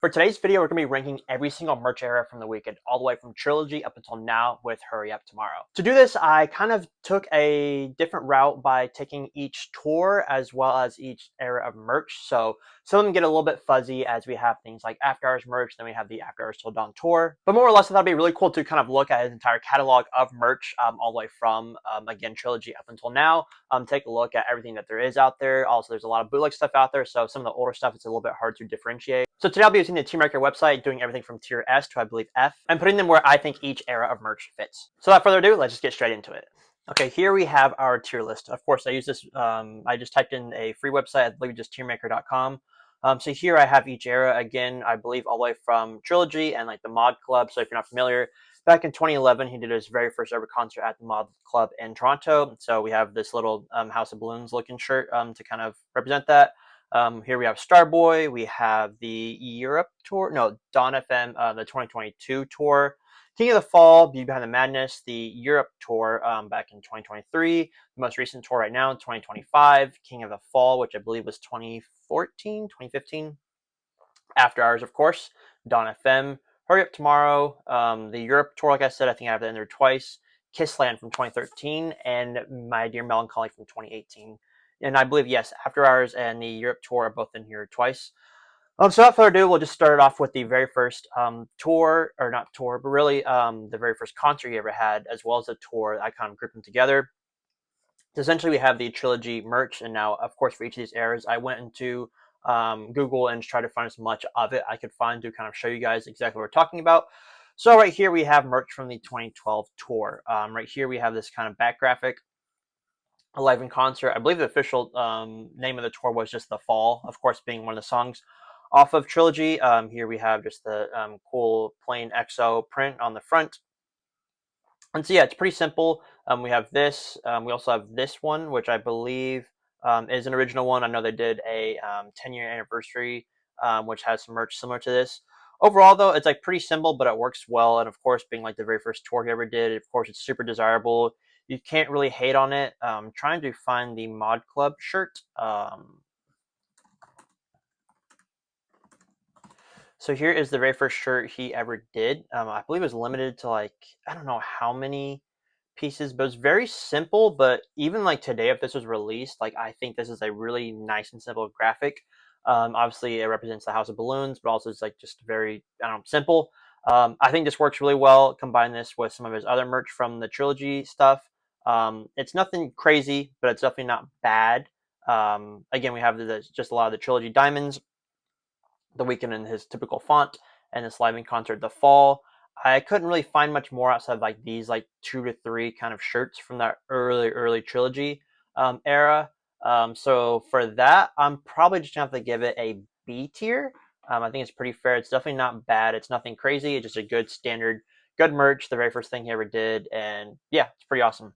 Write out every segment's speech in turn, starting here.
For today's video, we're going to be ranking every single merch era from the Weeknd, all the way from Trilogy up until now with Hurry Up Tomorrow. To do this, I kind of took a different route by taking each tour as well as each era of merch. So some of them get a little bit fuzzy as we have things like After Hours merch, then we have the After Hours Till Dawn tour. But more or less, I thought it'd be really cool to kind of look at his entire catalog of merch, all the way from, again, Trilogy up until now. Take a look at everything that there is out there. Also, there's a lot of bootleg stuff out there, so some of the older stuff, it's a little bit hard to differentiate. So today I'll be using the Tier Maker website, doing everything from tier S to I believe F, and putting them where I think each era of merch fits. So without further ado, let's just get straight into it. Okay, here we have our tier list. Of course, I use this, I just typed in a free website, I believe just tiermaker.com. So here I have each era, again, I believe all the way from Trilogy and like the Mod Club. So if you're not familiar, back in 2011, he did his very first ever concert at the Mod Club in Toronto. So we have this little House of Balloons looking shirt to kind of represent that. Here we have Starboy, we have the Europe tour, no, Dawn FM, the 2022 tour, King of the Fall, Beauty Behind the Madness, the Europe tour back in 2023, the most recent tour right now, 2025, King of the Fall, which I believe was 2014, 2015, After Hours, of course, Dawn FM, Hurry Up Tomorrow, the Europe tour, like I said, I think I have that in there twice, Kissland from 2013, and My Dear Melancholy from 2018. And I believe, yes, After Hours and the Europe tour are both in here twice. So without further ado, we'll just start off with the very first tour, or not tour, but really the very first concert he ever had, as well as the tour. I kind of grouped them together. So essentially, we have the Trilogy merch, and now, of course, for each of these eras, I went into Google and tried to find as much of it I could find to kind of show you guys exactly what we're talking about. So right here, we have merch from the 2012 tour. Right here, we have this kind of back graphic, a live in concert. I believe the official name of the tour was just The Fall, of course, being one of the songs off of Trilogy. Here we have just the cool plain EXO print on the front. And so yeah, it's pretty simple. We have this. We also have this one, which I believe is an original one. I know they did a 10-year anniversary, which has some merch similar to this. Overall, though, it's like pretty simple, but it works well. And of course, being like the very first tour he ever did, of course, it's super desirable. You can't really hate on it. Trying to find the Mod Club shirt. So here is the very first shirt he ever did. I believe it was limited to like, I don't know how many pieces, but it's very simple. But even like today, if this was released, like I think this is a really nice and simple graphic. Obviously, it represents the House of Balloons, but also it's like just very, I don't know, simple. I think this works really well. Combine this with some of his other merch from the Trilogy stuff. It's nothing crazy, but it's definitely not bad. Again, we have just a lot of the Trilogy diamonds, the Weeknd in his typical font, and this live in concert The Fall. I couldn't really find much more outside of like these like 2 to 3 kind of shirts from that early Trilogy era. So for that, I'm probably just gonna have to give it a B tier. I think it's pretty fair. It's definitely not bad. It's nothing crazy. It's just a good standard, good merch. The very first thing he ever did, and yeah, it's pretty awesome.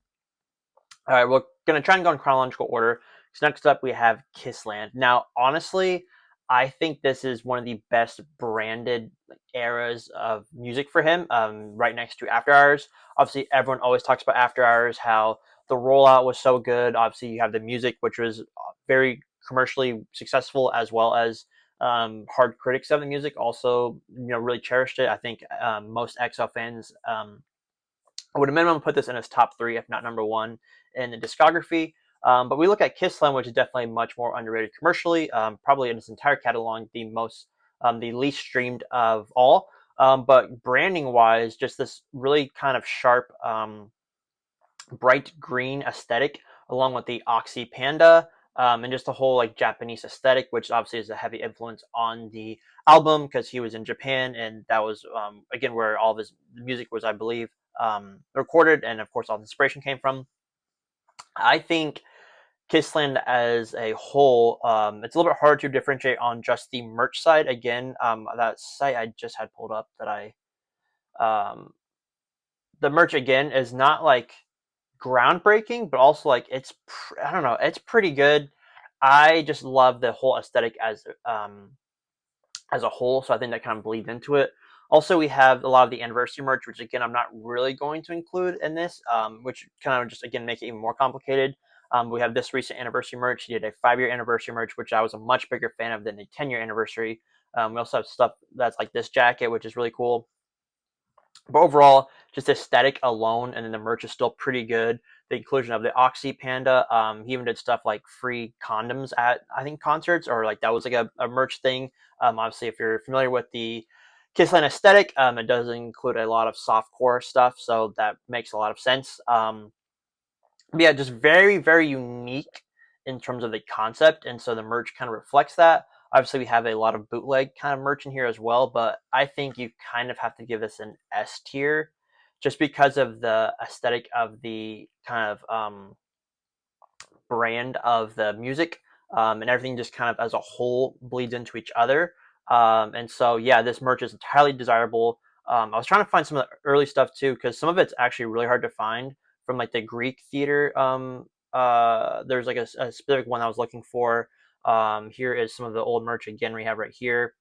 All right, we're gonna try and go in chronological order. So next up, we have Kissland. Now, honestly, I think this is one of the best branded eras of music for him. Right next to After Hours. Obviously, everyone always talks about After Hours, how the rollout was so good. Obviously, you have the music, which was very commercially successful, as well as hard critics of the music also, really cherished it. I think most EXO fans I would at minimum put this in his top 3, if not number 1, in the discography. But we look at Kissland, which is definitely much more underrated commercially. Probably in its entire catalog, the least streamed of all. But branding wise, just this really kind of sharp, bright green aesthetic, along with the Oxy Panda, and just the whole like Japanese aesthetic, which obviously is a heavy influence on the album because he was in Japan, and that was again where all of his music was, I believe, recorded, and of course all the inspiration came from. I think Kissland as a whole, it's a little bit hard to differentiate on just the merch side. Again, that site I just had pulled up that um, the merch again is not like groundbreaking, but also like I don't know, it's pretty good. I just love the whole aesthetic as a whole, so I think that kind of bleeds into it. Also, we have a lot of the anniversary merch, which again I'm not really going to include in this, which kind of just again make it even more complicated. We have this recent anniversary merch. He did a 5-year anniversary merch, which I was a much bigger fan of than the 10-year anniversary. We also have stuff that's like this jacket, which is really cool. But overall, just aesthetic alone, and then the merch is still pretty good. The inclusion of the Oxy Panda. He even did stuff like free condoms at, I think, concerts, or like that was like a merch thing. Obviously, if you're familiar with the Kissland aesthetic, it does include a lot of softcore stuff, so that makes a lot of sense. But yeah, just very, very unique in terms of the concept, and so the merch kind of reflects that. Obviously, we have a lot of bootleg kind of merch in here as well, but I think you kind of have to give this an S tier, just because of the aesthetic of the kind of brand of the music, and everything just kind of as a whole bleeds into each other. And so, yeah, this merch is entirely desirable. I was trying to find some of the early stuff too, because some of it's actually really hard to find from like the Greek theater. There's like a specific one I was looking for. Here is some of the old merch again we have right here,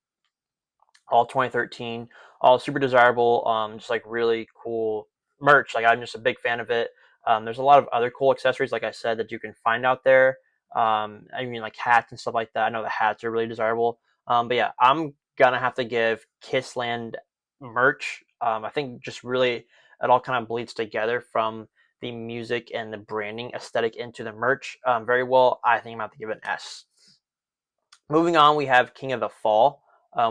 all 2013, all super desirable, just like really cool merch. Like I'm just a big fan of it. There's a lot of other cool accessories, like I said, that you can find out there. I mean, like hats and stuff like that. I know the hats are really desirable. But yeah, I'm gonna have to give Kissland merch. I think just really it all kind of bleeds together from the music and the branding aesthetic into the merch very well. I think I'm gonna have to give it an S. Moving on, we have King of the Fall,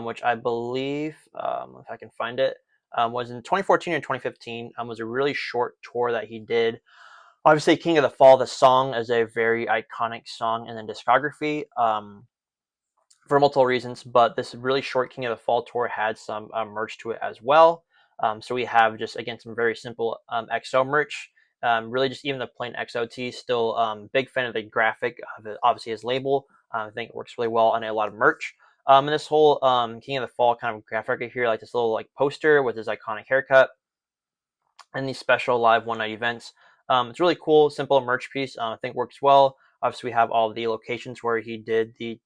which I believe, if I can find it, was in 2014 and 2015. Was a really short tour that he did. Obviously, King of the Fall, the song is a very iconic song in the discography. For multiple reasons, but this really short King of the Fall tour had some merch to it as well. So we have just again some very simple XO merch. Really, just even the plain XOT. Still, big fan of the graphic of it, obviously his label. I think it works really well on a lot of merch. And this whole King of the Fall kind of graphic right here, like this little like poster with his iconic haircut and these special live one night events. It's really cool, simple merch piece. I think works well. Obviously, we have all the locations where he did the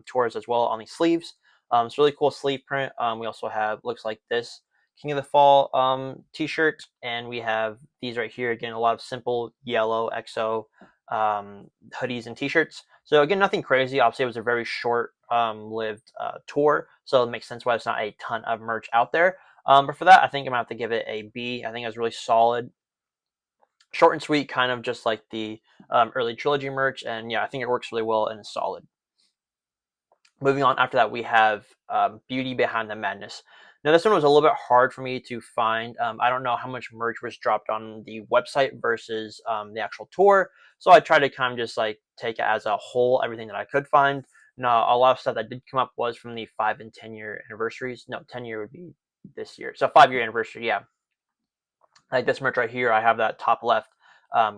tours as well on the sleeves. It's really cool sleeve print. We also have looks like this King of the Fall T-shirt, and we have these right here. Again, a lot of simple yellow XO hoodies and T-shirts. So again, nothing crazy. Obviously, it was a very short lived tour, so it makes sense why there's not a ton of merch out there. But for that, I think I'm gonna have to give it a B. I think it was really solid, short and sweet, kind of just like the early trilogy merch. And yeah, I think it works really well and is solid. Moving on, after that, we have Beauty Behind the Madness. Now, this one was a little bit hard for me to find. I don't know how much merch was dropped on the website versus the actual tour, so I tried to kind of just like take it as a whole, everything that I could find. Now, a lot of stuff that did come up was from the 5 and 10 year anniversaries. No, 10 year would be this year, so 5 year anniversary. Yeah, like this merch right here, I have that top left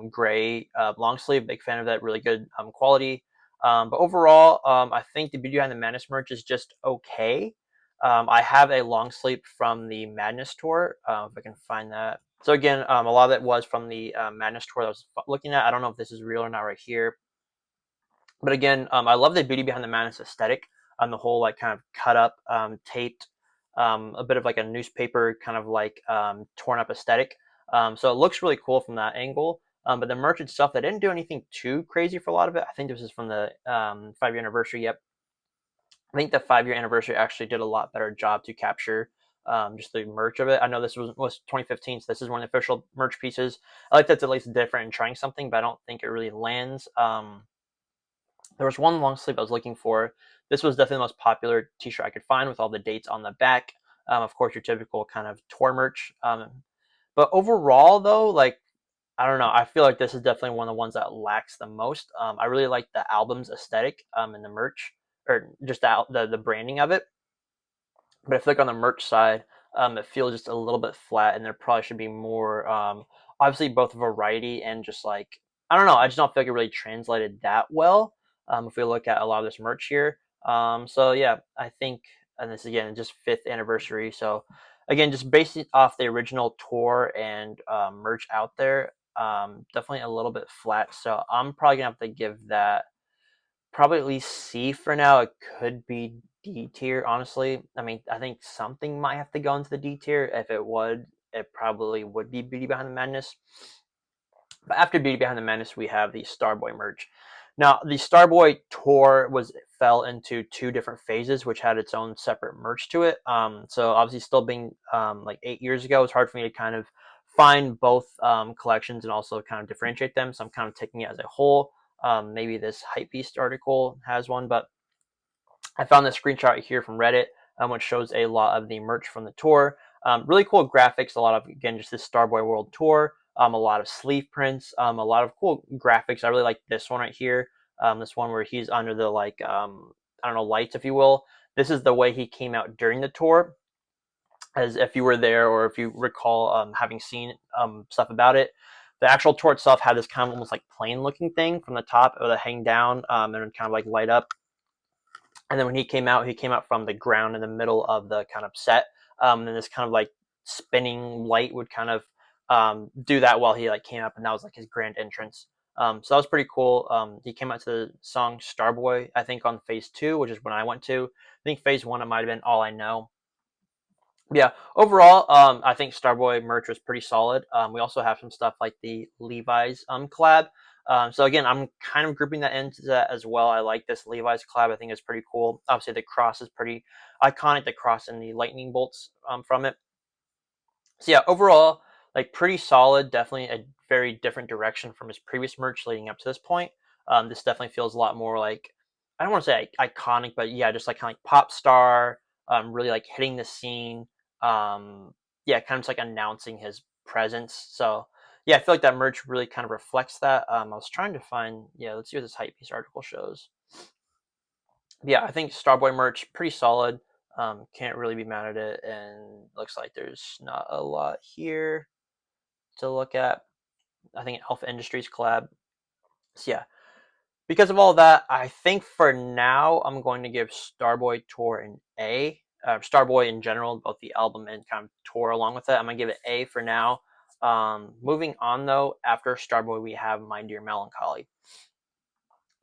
gray long sleeve. Big fan of that. Really good quality. But overall, I think the Beauty Behind the Madness merch is just okay. I have a long sleeve from the Madness tour. If I can find that. So again, a lot of it was from the Madness tour that I was looking at. I don't know if this is real or not right here. But again, I love the Beauty Behind the Madness aesthetic. The whole like kind of cut up, taped, a bit of like a newspaper kind of like torn up aesthetic. So it looks really cool from that angle. But the merch itself, they didn't do anything too crazy for a lot of it. I think this is from the 5 year anniversary. Yep, I think the 5 year anniversary actually did a lot better job to capture just the merch of it. I know this was 2015, so this is one of the official merch pieces. I like that's at least different and trying something, but I don't think it really lands. There was one long sleeve I was looking for. This was definitely the most popular T-shirt I could find with all the dates on the back. Of course, your typical kind of tour merch. But overall, though, like I don't know, I feel like this is definitely one of the ones that lacks the most. I really like the album's aesthetic and the merch, or just the branding of it. But I feel like on the merch side, it feels just a little bit flat, and there probably should be more. Obviously, both variety and just like I don't know. I just don't feel like it really translated that well. If we look at a lot of this merch here, so yeah, I think, and this again, just fifth anniversary. So again, just based it off the original tour and merch out there, definitely a little bit flat. So I'm probably gonna have to give that probably at least C for now. It could be D tier, honestly. I mean, I think something might have to go into the D tier. If it would, it probably would be Beauty Behind the Madness. But after Beauty Behind the Madness, we have the Starboy merch. Now, the Starboy tour fell into two different phases, which had its own separate merch to it. So obviously, still being like 8 years ago, it's hard for me to kind of find both collections and also kind of differentiate them. So I'm kind of taking it as a whole. Maybe this Hypebeast article has one, but I found this screenshot here from Reddit, which shows a lot of the merch from the tour. Really cool graphics. A lot of, again, just this Starboy World Tour. A lot of sleeve prints. A lot of cool graphics. I really like this one right here. This one where he's under the like I don't know, lights, if you will. This is the way he came out during the tour, as if you were there or if you recall having seen stuff about it. The actual tour itself had this kind of almost like plane looking thing from the top. It would hang down and kind of like light up. And then when he came out from the ground in the middle of the kind of set. And then this kind of like spinning light would kind of do that while he like came up, and that was like his grand entrance. So that was pretty cool. He came out to the song Starboy, I think, on phase 2, which is when I went to. I think phase 1 it might have been All I Know. Yeah, overall, I think Starboy merch was pretty solid. We also have some stuff like the Levi's collab. So again, I'm kind of grouping that into that as well. I like this Levi's collab. I think it's pretty cool. Obviously, the cross is pretty iconic. The cross and the lightning bolts from it. So yeah, overall, like pretty solid. Definitely a very different direction from his previous merch leading up to this point. This definitely feels a lot more like, I don't want to say iconic, but yeah, just like kind of like pop star. Really like hitting the scene. Yeah, kind of just like announcing his presence. So yeah, I feel like that merch really kind of reflects that. I was trying to find, yeah, let's see what this Hypebeast article shows. Yeah, I think Starboy merch pretty solid. Can't really be mad at it, and looks like there's not a lot here to look at. I think Alpha Industries collab. So yeah, because of all that, I think for now I'm going to give Starboy Tour an A. Starboy in general, both the album and kind of tour along with it, I'm gonna give it A for now. Moving on though, after Starboy we have My Dear Melancholy.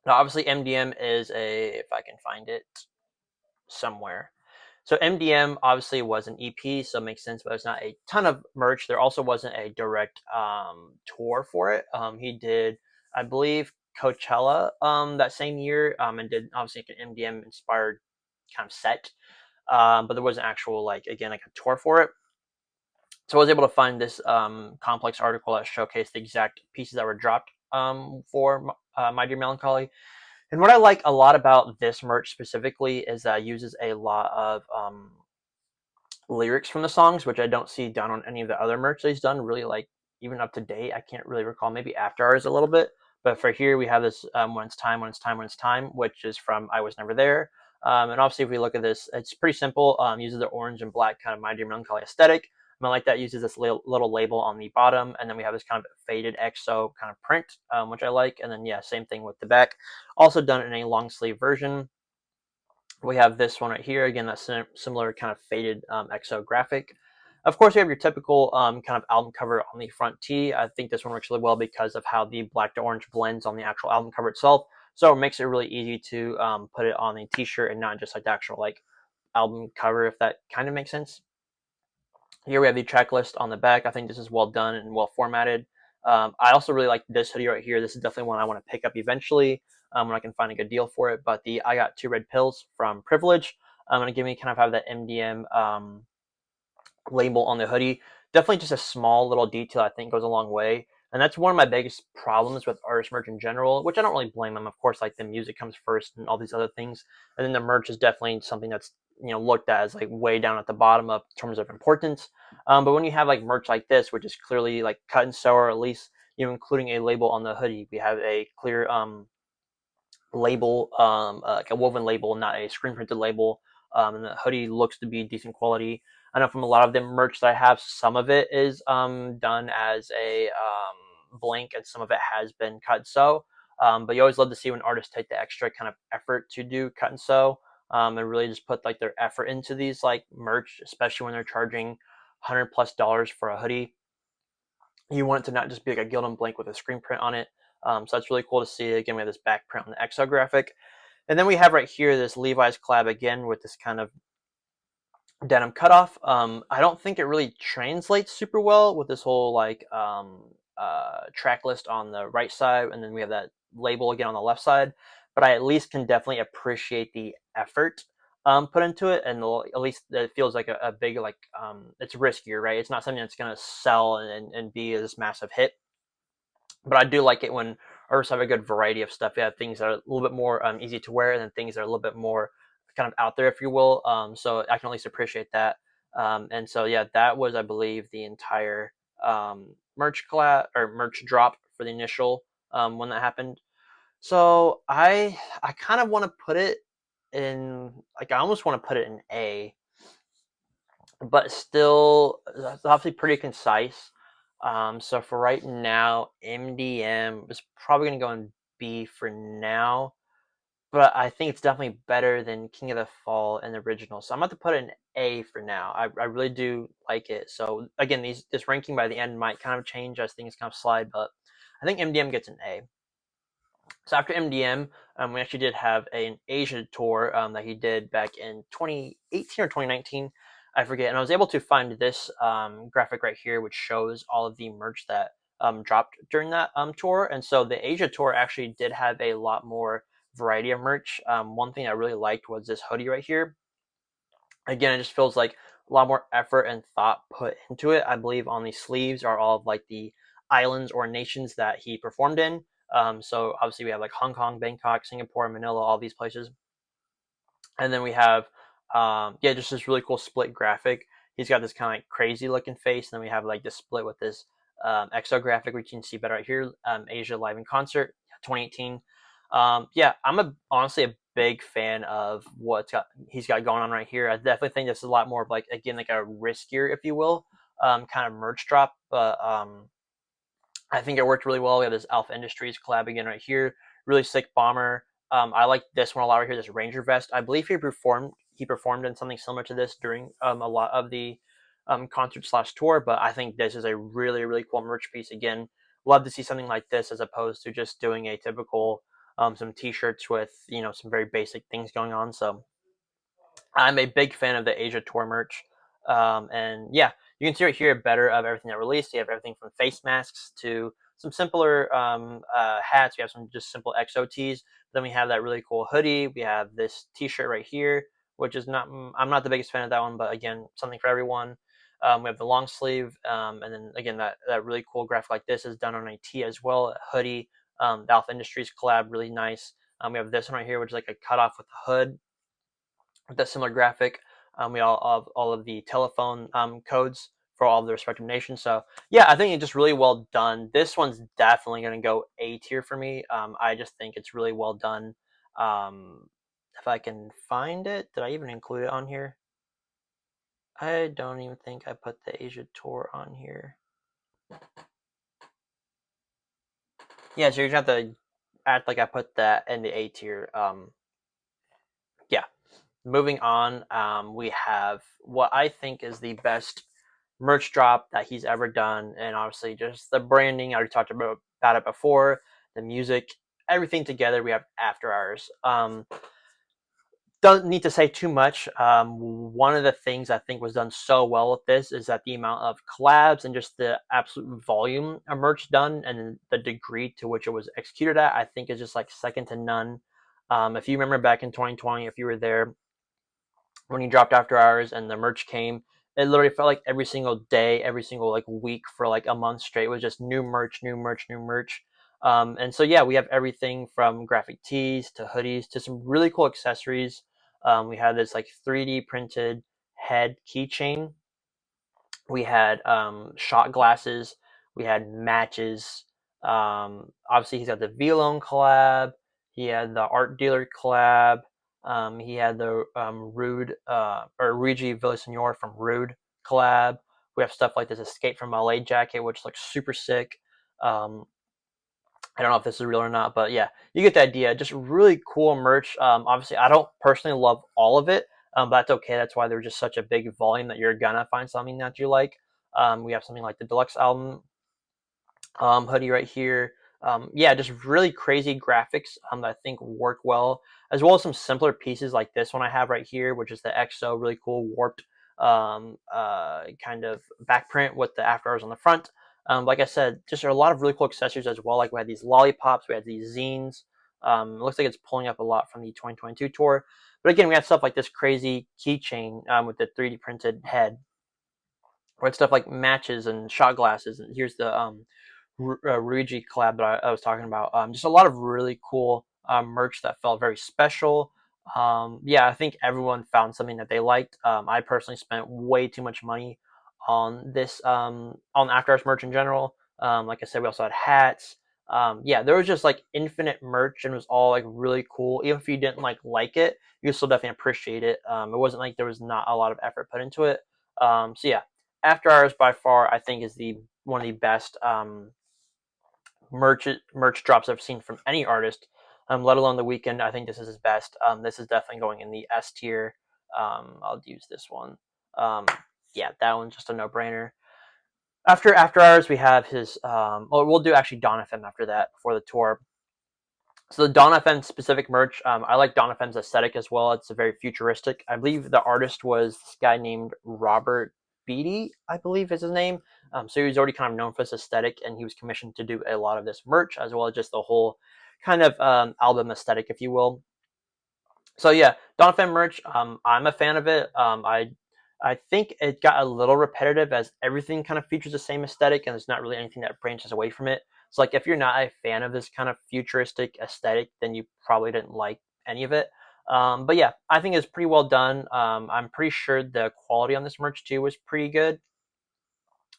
Now obviously MDM is a, if I can find it somewhere. So MDM obviously was an EP, so it makes sense, but it's not a ton of merch. There also wasn't a direct tour for it. He did, I believe, Coachella that same year, and did obviously like an MDM inspired kind of set, but there wasn't actual like, again, like a tour for it. So I was able to find this complex article that showcased the exact pieces that were dropped for My Dear Melancholy. And what I like a lot about this merch specifically is that it uses a lot of lyrics from the songs, which I don't see done on any of the other merch that he's done. Really, like even up to date, I can't really recall. Maybe After Hours a little bit, but for here we have this When It's Time, When It's Time, When It's Time, which is from I Was Never There. And obviously, if we look at this, it's pretty simple. Uses the orange and black kind of My Dear Melancholy aesthetic. I like that uses this little label on the bottom, and then we have this kind of faded EXO kind of print, which I like. And then yeah, same thing with the back. Also done in a long sleeve version. We have this one right here, again, that similar kind of faded EXO graphic. Of course, you have your typical kind of album cover on the front tee. I think this one works really well because of how the black to orange blends on the actual album cover itself. So it makes it really easy to put it on a t-shirt and not just like the actual like album cover, if that kind of makes sense. Here we have the track list on the back. I think this is well done and well formatted. I also really like this hoodie right here. This is definitely one I want to pick up eventually when I can find a good deal for it. But the I Got Two Red Pills from Privilege, going to give me kind of have that MDM label on the hoodie. Definitely just a small little detail I think goes a long way. And that's one of my biggest problems with artist merch in general, which I don't really blame them. Of course, like the music comes first and all these other things. And then the merch is definitely something that's, looked at as like way down at the bottom of terms of importance. But when you have like merch like this, which is clearly like cut and sew, or at least, including a label on the hoodie, we have a clear label, like a woven label, not a screen printed label. And the hoodie looks to be decent quality. I know from a lot of the merch that I have, some of it is done as a blank, and some of it has been cut and sew. But you always love to see when artists take the extra kind of effort to do cut and sew, and really just put like their effort into these like merch, especially when they're charging $100+ for a hoodie. You want it to not just be like a Gildan blank with a screen print on it. So that's really cool to see. Again, we have this back print on the EXO graphic. And then we have right here this Levi's collab again with this kind of denim cutoff. I don't think it really translates super well with this whole like track list on the right side, and then we have that label again on the left side, but I at least can definitely appreciate the effort put into it, and at least it feels like a big like it's riskier, right? It's not something that's gonna sell and be this massive hit. But I do like it when artists have a good variety of stuff. You have things that are a little bit more easy to wear, and then things that are a little bit more kind of out there, if you will. So I can at least appreciate that. And so yeah, that was, I believe, the entire merch collab or merch drop for the initial when that happened. So I kind of want to put it in, like, I almost want to put it in A, but still that's obviously pretty concise. So for right now, MDM is probably going to go in B for now, but I think it's definitely better than King of the Fall and the original. So I'm about to put it in A for now. I really do like it. So again, this ranking by the end might kind of change as things kind of slide, but I think MDM gets an A. So after MDM, we actually did have an Asia tour that he did back in 2018 or 2019, I forget. And I was able to find this graphic right here, which shows all of the merch that dropped during that tour. And so the Asia tour actually did have a lot more variety of merch. One thing I really liked was this hoodie right here. Again, it just feels like a lot more effort and thought put into it. I believe on the sleeves are all of like the islands or nations that he performed in. So obviously we have like Hong Kong, Bangkok, Singapore, Manila, all these places. And then we have, yeah, just this really cool split graphic. He's got this kind of like crazy looking face. And then we have like this split with this exo graphic, which you can see better right here. Asia Live in Concert 2018. Yeah, honestly a big fan of he's got going on right here. I definitely think this is a lot more of like, again, like a riskier, if you will, kind of merch drop. But I think it worked really well. We have this Alpha Industries collab again right here. Really sick bomber. I like this one a lot right here. This Ranger vest. I believe he performed in something similar to this during a lot of the concert slash tour. But I think this is a really really cool merch piece. Again, love to see something like this as opposed to just doing a typical some t-shirts with some very basic things going on. So I'm a big fan of the Asia tour merch. And yeah, you can see right here better of everything that released. You have everything from face masks to some simpler hats. We have some just simple XOTs. Then we have that really cool hoodie. We have this t-shirt right here, which is not, I'm not the biggest fan of that one, but again, something for everyone. We have the long sleeve. And then again, that really cool graphic like this is done on a tee as well, a hoodie. The Alpha Industries collab, really nice. We have this one right here, which is like a cutoff with the hood with that similar graphic. We all have all of the telephone codes for all of the respective nations. So yeah, I think it's just really well done. This one's definitely going to go A tier for me. I just think it's really well done. If I can find it, did I even include it on here? I don't even think I put the Asia tour on here. Yeah, so you're gonna have to act like I put that in the A tier. Yeah. Moving on, we have what I think is the best merch drop that he's ever done, and obviously just the branding. I already talked about it before. The music, everything together. We have After Hours. Don't need to say too much. One of the things I think was done so well with this is that the amount of collabs and just the absolute volume of merch done and the degree to which it was executed at, I think is just like second to none. If you remember back in 2020, if you were there when he dropped After Hours and the merch came, it literally felt like every single day, every single like week for like a month straight was just new merch, new merch, new merch. And so yeah, we have everything from graphic tees to hoodies to some really cool accessories. We had this like 3D printed head keychain. We had shot glasses. We had matches. Obviously, he's got the V-Lone collab. He had the art dealer collab. He had the Rude or Luigi Villasenor from Rude collab. We have stuff like this Escape from LA jacket, which looks super sick. Um, I don't know if this is real or not, but yeah, you get the idea. Just really cool merch. Obviously, I don't personally love all of it, but that's okay. That's why there's just such a big volume that you're gonna find something that you like. We have something like the deluxe album hoodie right here. Yeah, just really crazy graphics that I think work well, as well as some simpler pieces like this one I have right here, which is the EXO, really cool warped kind of back print with the After Hours on the front. Like I said, just a lot of really cool accessories as well. Like we had these lollipops, we had these zines. It looks like it's pulling up a lot from the 2022 tour. But again, we had stuff like this crazy keychain with the 3D printed head. We had stuff like matches and shot glasses. And here's the Ruiji collab that I was talking about. Just a lot of really cool merch that felt very special. Yeah, I think everyone found something that they liked. I personally spent way too much money on this on After Hours merch in general. Like I said, we also had hats. Yeah, there was just like infinite merch and it was all like really cool. Even if you didn't like it, you still definitely appreciate it. It wasn't like there was not a lot of effort put into it. So yeah, After Hours by far I think is the one of the best merch drops I've seen from any artist, let alone The Weeknd. I think this is his best. This is definitely going in the S tier. I'll use this one. Um, yeah, that one's just a no brainer. After Hours, we have his. We'll do actually Dawn FM after that for the tour. So the Dawn FM specific merch, I like Dawn FM's aesthetic as well. It's a very futuristic. I believe the artist was this guy named Robert Beatty, I believe is his name. So he was already kind of known for this aesthetic, and he was commissioned to do a lot of this merch as well as just the whole kind of album aesthetic, if you will. So yeah, Dawn FM merch. I'm a fan of it. I think it got a little repetitive as everything kind of features the same aesthetic, and there's not really anything that branches away from it. So like if you're not a fan of this kind of futuristic aesthetic, then you probably didn't like any of it. But yeah, I think it's pretty well done. I'm pretty sure the quality on this merch too was pretty good.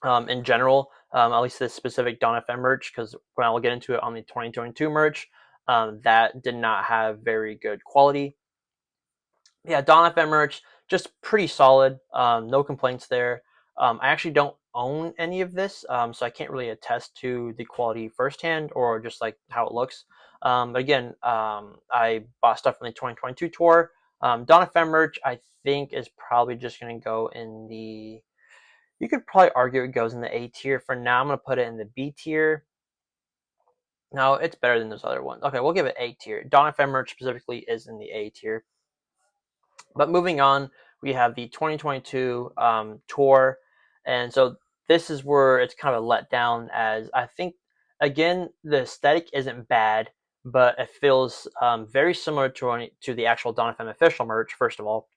In general, at least this specific Dawn FM merch, because when I will get into it on the 2022 merch, that did not have very good quality. Yeah, Dawn FM merch, just pretty solid. No complaints there. I actually don't own any of this, so I can't really attest to the quality firsthand or just like how it looks. But again, I bought stuff from the 2022 tour. Dawn FM merch, I think, is probably just going to go in the. You could probably argue it goes in the A tier. For now, I'm going to put it in the B tier. No, it's better than those other ones. Okay, we'll give it A tier. Dawn FM merch specifically is in the A tier. But moving on, we have the 2022 tour, and so this is where it's kind of a letdown. As I think, again, the aesthetic isn't bad, but it feels very similar to the actual Dawn FM official merch. First of all,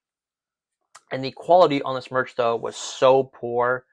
and the quality on this merch though was so poor.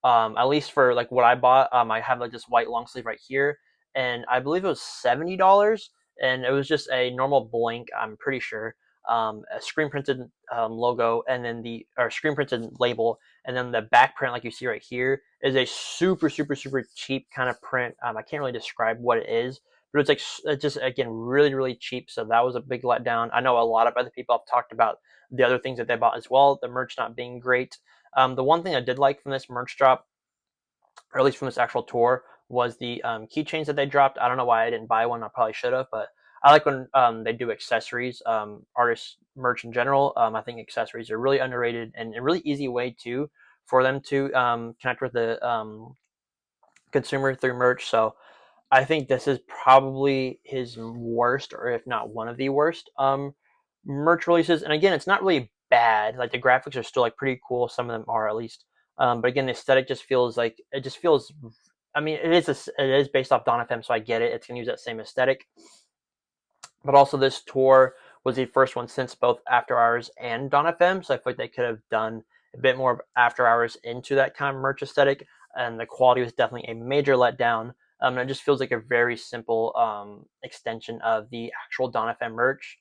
At least for like what I bought, I have like this white long sleeve right here, and I believe it was $70, and it was just a normal blank. I'm pretty sure, a screen printed logo, and then the or screen printed label, and then the back print, like you see right here, is a super cheap kind of print. I can't really describe what it is, but it's like it's just again really cheap. So that was a big letdown. I know a lot of other people have talked about the other things that they bought as well. The merch not being great. The one thing I did like from this merch drop, or at least from this actual tour, was the keychains that they dropped. I don't know why I didn't buy one. I probably should have, but I like when they do accessories, artist merch in general. I think accessories are really underrated and a really easy way too for them to connect with the consumer through merch. So I think this is probably his worst, or if not one of the worst, merch releases. And again, it's not really bad. Like the graphics are still like pretty cool. Some of them are at least. But again, the aesthetic just feels like it just feels. I mean, it is based off Dawn FM, so I get it. It's gonna use that same aesthetic. But also, this tour was the first one since both After Hours and Dawn FM, so I feel like they could have done a bit more of After Hours into that kind of merch aesthetic, and the quality was definitely a major letdown. And it just feels like a very simple extension of the actual Dawn FM merch,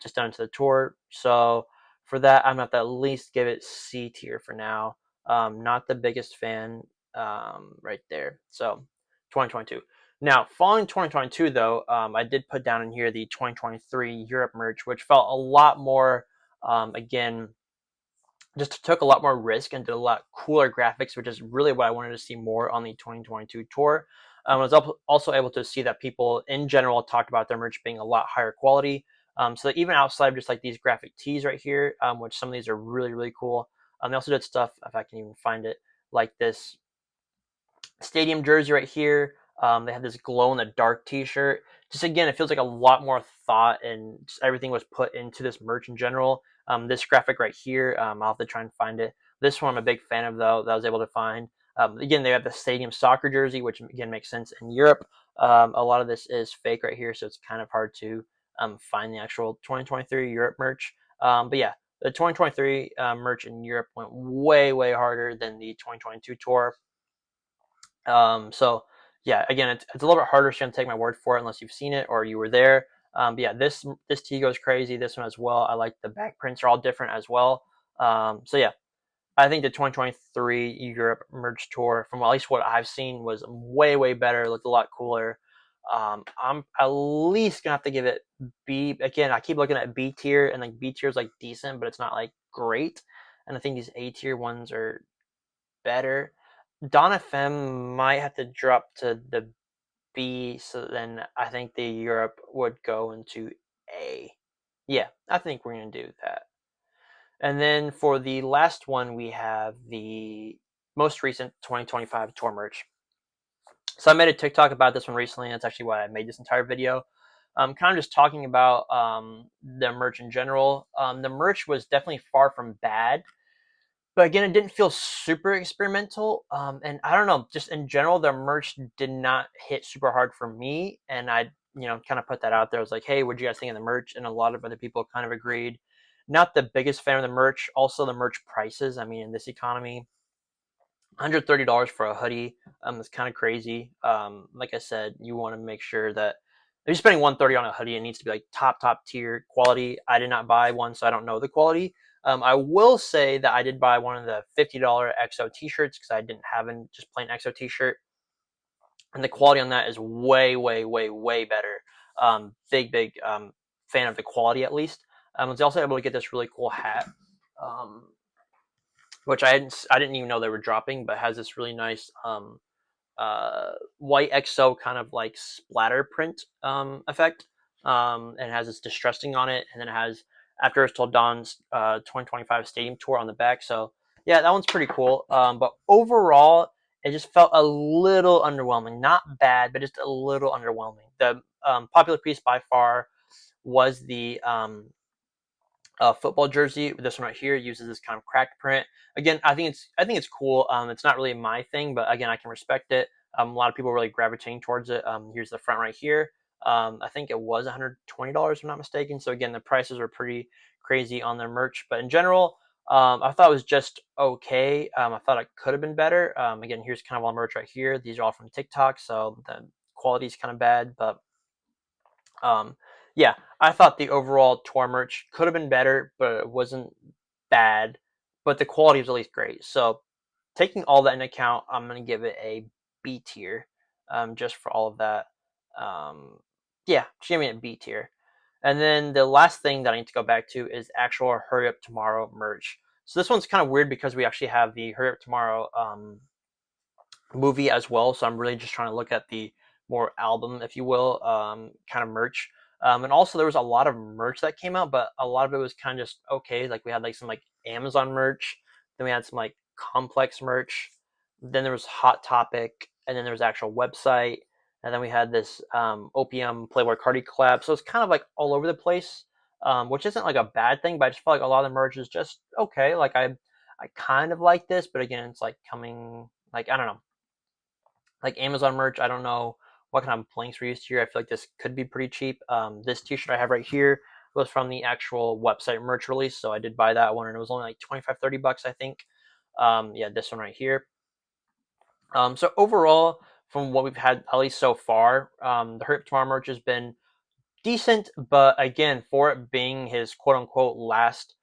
just done into the tour. So for that, I'm gonna have to at least give it C tier for now. Not the biggest fan right there. So 2022. Now, following 2022, though, I did put down in here the 2023 Europe merch, which felt a lot more, again, just took a lot more risk and did a lot cooler graphics, which is really what I wanted to see more on the 2022 tour. I was also able to see that people in general talked about their merch being a lot higher quality. So that even outside of just like these graphic tees right here, which some of these are really cool. They also did stuff, if I can even find it, like this stadium jersey right here. They have this glow in the dark t-shirt. Just again, it feels like a lot more thought and just everything was put into this merch in general. This graphic right here, I'll have to try and find it. This one I'm a big fan of though, that I was able to find. Again, they have the stadium soccer jersey, which again makes sense in Europe. A lot of this is fake right here, so it's kind of hard to find the actual 2023 Europe merch. But yeah, the 2023 merch in Europe went way, way harder than the 2022 tour. So yeah, again, it's a little bit harder. So you're gonna take my word for it unless you've seen it or you were there. But yeah, this tee goes crazy. This one as well. I like the back prints are all different as well. So yeah, I think the 2023 Europe merge tour, from at least what I've seen, was way, way better. Looked a lot cooler. I'm at least gonna have to give it B. Again, I keep looking at B tier, and like B tier is like decent, but it's not like great. And I think these A tier ones are better. Dawn FM might have to drop to the B, so then I think the Europe would go into A. Yeah, I think we're gonna do that. And then for the last one, we have the most recent 2025 tour merch. So I made a TikTok about this one recently, and that's actually why I made this entire video. Kind of just talking about the merch in general. The merch was definitely far from bad, but again, it didn't feel super experimental. And I don't know, just in general, the merch did not hit super hard for me. And I, kind of put that out there. I was like, hey, what do you guys think of the merch? And a lot of other people kind of agreed. Not the biggest fan of the merch. Also, the merch prices. I mean, in this economy, $130 for a hoodie is kind of crazy. Like I said, you want to make sure that if you're spending 130 on a hoodie, it needs to be like top tier quality. I did not buy one, so I don't know the quality. I will say that I did buy one of the $50 XO t-shirts because I didn't have a just plain XO t-shirt, and the quality on that is way, way, way, way better. Big fan of the quality at least. I was also able to get this really cool hat. Which I didn't even know they were dropping, but has this really nice white XO kind of like splatter print effect, and has this distressing on it, and then it has After It's Told Dawn's 2025 Stadium Tour on the back. So yeah, that one's pretty cool. But overall, it just felt a little underwhelming. Not bad, but just a little underwhelming. The popular piece by far was the football jersey. This one right here uses this kind of cracked print. Again, I think it's cool. It's not really my thing, but again, I can respect it. A lot of people really gravitating towards it. Here's the front right here. I think it was $120 if I'm not mistaken. So again, the prices are pretty crazy on their merch, but in general, I thought it was just okay. I thought it could have been better. Again, here's kind of all merch right here. These are all from TikTok, so the quality is kind of bad, but um, yeah, I thought the overall tour merch could have been better, but it wasn't bad. But the quality was at least great. So taking all that into account, I'm gonna give it a B tier, just for all of that. Um, yeah, just give me a B tier. And then the last thing that I need to go back to is actual Hurry Up Tomorrow merch. So this one's kind of weird because we actually have the Hurry Up Tomorrow movie as well. So I'm really just trying to look at the more album, if you will, kind of merch. And also there was a lot of merch that came out, but a lot of it was kind of just okay. Like we had like some like Amazon merch, then we had some like Complex merch, then there was Hot Topic, and then there was actual website, and then we had this Opium Playboy Cardi collab. So it's kind of like all over the place, which isn't like a bad thing, but I just felt like a lot of the merch is just okay. Like I kind of like this, but again, it's like coming like I don't know, like Amazon merch. I don't know what kind of links were used here. I feel like this could be pretty cheap. This T-shirt I have right here was from the actual website merch release, so I did buy that one, and it was only like 25-30 bucks, I think. Yeah, this one right here. So overall, from what we've had at least so far, the Hurt Tomorrow merch has been decent, but again, for it being his quote unquote last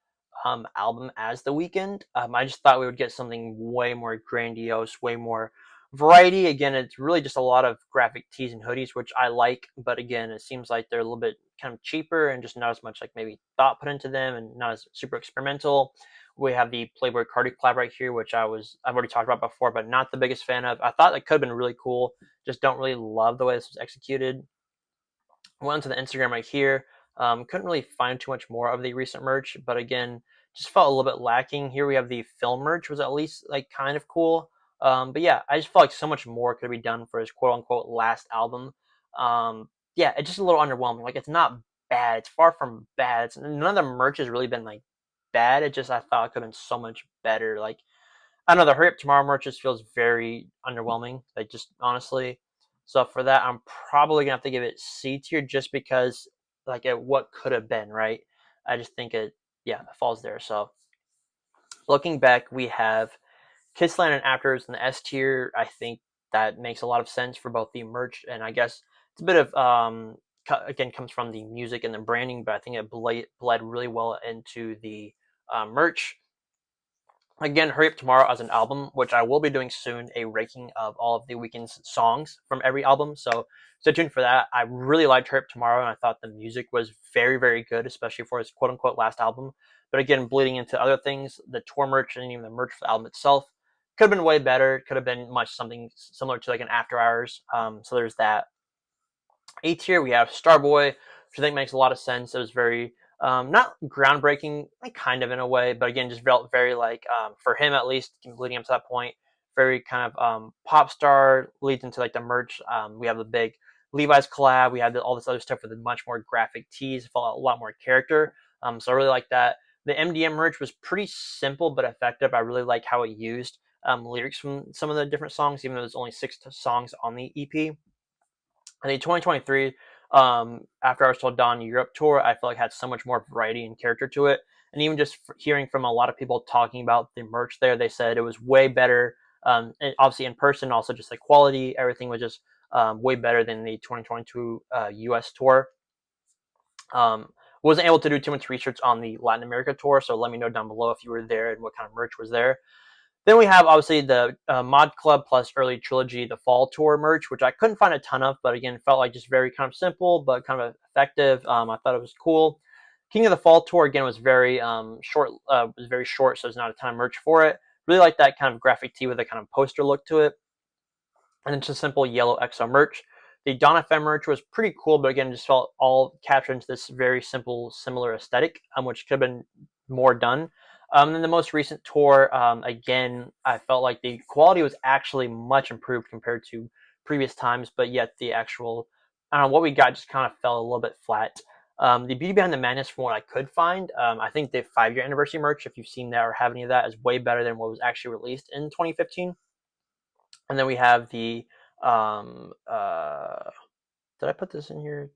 album as The Weeknd, I just thought we would get something way more grandiose, way more variety. Again, it's really just a lot of graphic tees and hoodies, which I like, but again, it seems like they're a little bit kind of cheaper and just not as much like maybe thought put into them and not as super experimental. We have the Playboy Cardi collab right here, which I've already talked about before, but not the biggest fan of. I thought it could have been really cool. Just don't really love the way this was executed. Went onto the Instagram right here. Couldn't really find too much more of the recent merch, but again, just felt a little bit lacking. Here we have the film merch, was at least like kind of cool. But yeah, I just felt like so much more could be done for his quote unquote last album. Yeah, it's just a little underwhelming. Like it's not bad. It's far from bad. None of the merch has really been like bad. It just I thought it could have been so much better. Like I don't know, the Hurry Up Tomorrow merch just feels very underwhelming. Like, just honestly. So for that, I'm probably gonna have to give it C tier just because, like, what could have been, right? I just think it falls there. So looking back, we have Kissland and Afters in the S tier. I think that makes a lot of sense for both the merch and I guess it's a bit of again comes from the music and the branding, but I think it bled really well into the merch. Again, Hurry Up Tomorrow as an album, which I will be doing soon, a ranking of all of the Weeknd's songs from every album. So stay tuned for that. I really liked Hurry Up Tomorrow, and I thought the music was very, very good, especially for his quote unquote last album. But again, bleeding into other things, the tour merch and even the merch for the album itself could have been way better. Could have been much something similar to like an After Hours. So there's that. A tier, we have Starboy, which I think makes a lot of sense. It was very not groundbreaking, like kind of in a way, but again, just felt very like for him at least, leading up to that point, very kind of pop star leads into like the merch. We have the big Levi's collab. We had all this other stuff with a much more graphic tees, felt a lot more character. So I really like that. The MDM merch was pretty simple but effective. I really like how it used lyrics from some of the different songs, even though there's only 6 songs on the EP. And the 2023 After I Was Told Dawn Europe tour, I felt like had so much more variety and character to it. And even just hearing from a lot of people talking about the merch there, they said it was way better. And obviously in person, also just like quality, everything was just way better than the 2022 US tour. Wasn't able to do too much research on the Latin America tour, so let me know down below if you were there and what kind of merch was there. Then we have obviously the Mod Club plus early Trilogy, the fall tour merch, which I couldn't find a ton of, but again, felt like just very kind of simple, but kind of effective. I thought it was cool. King of the Fall tour again was very short. Was very short, so there's not a ton of merch for it. Really like that kind of graphic tee with a kind of poster look to it, and then just simple yellow EXO merch. The Dawn FM merch was pretty cool, but again, just felt all captured into this very simple, similar aesthetic, which could have been more done. Then the most recent tour, again, I felt like the quality was actually much improved compared to previous times, but yet the actual, I don't know, what we got just kind of fell a little bit flat. The Beauty Behind the Madness, from what I could find, I think the 5-year anniversary merch, if you've seen that or have any of that, is way better than what was actually released in 2015. And then we have the, um, uh, did I put this in here?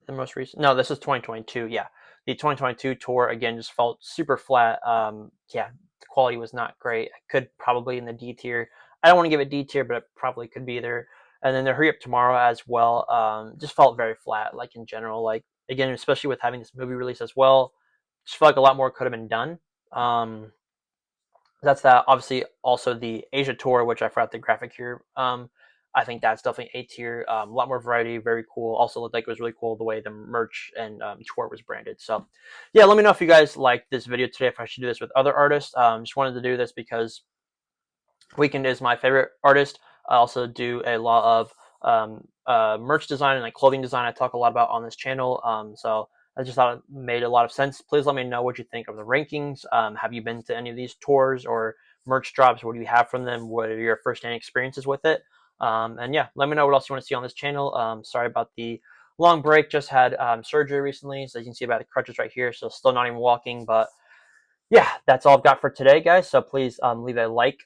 The most recent? No, this is 2022. Yeah, the 2022 tour again just felt super flat. Yeah, the quality was not great. I could probably in the D tier. I don't want to give it D tier, but it probably could be there. And then the Hurry Up Tomorrow as well. Just felt very flat. Like in general, like again, especially with having this movie release as well, just felt like a lot more could have been done. That's that. Obviously, also the Asia tour, which I forgot the graphic here. I think that's definitely A tier. A lot more variety, very cool. Also looked like it was really cool the way the merch and tour was branded. So, yeah, let me know if you guys liked this video today. If I should do this with other artists. Just wanted to do this because Weeknd is my favorite artist. I also do a lot of merch design and like clothing design. I talk a lot about on this channel. So I just thought it made a lot of sense. Please let me know what you think of the rankings. Have you been to any of these tours or merch drops? What do you have from them? What are your first-hand experiences with it? And yeah, let me know what else you want to see on this channel. Sorry about the long break. Just had surgery recently, so you can see about the crutches right here. So still not even walking, but yeah, that's all I've got for today, guys. So please leave a like,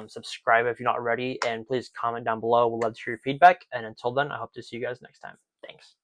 subscribe if you're not already, and please comment down below. We'd love to hear your feedback. And until then, I hope to see you guys next time. Thanks.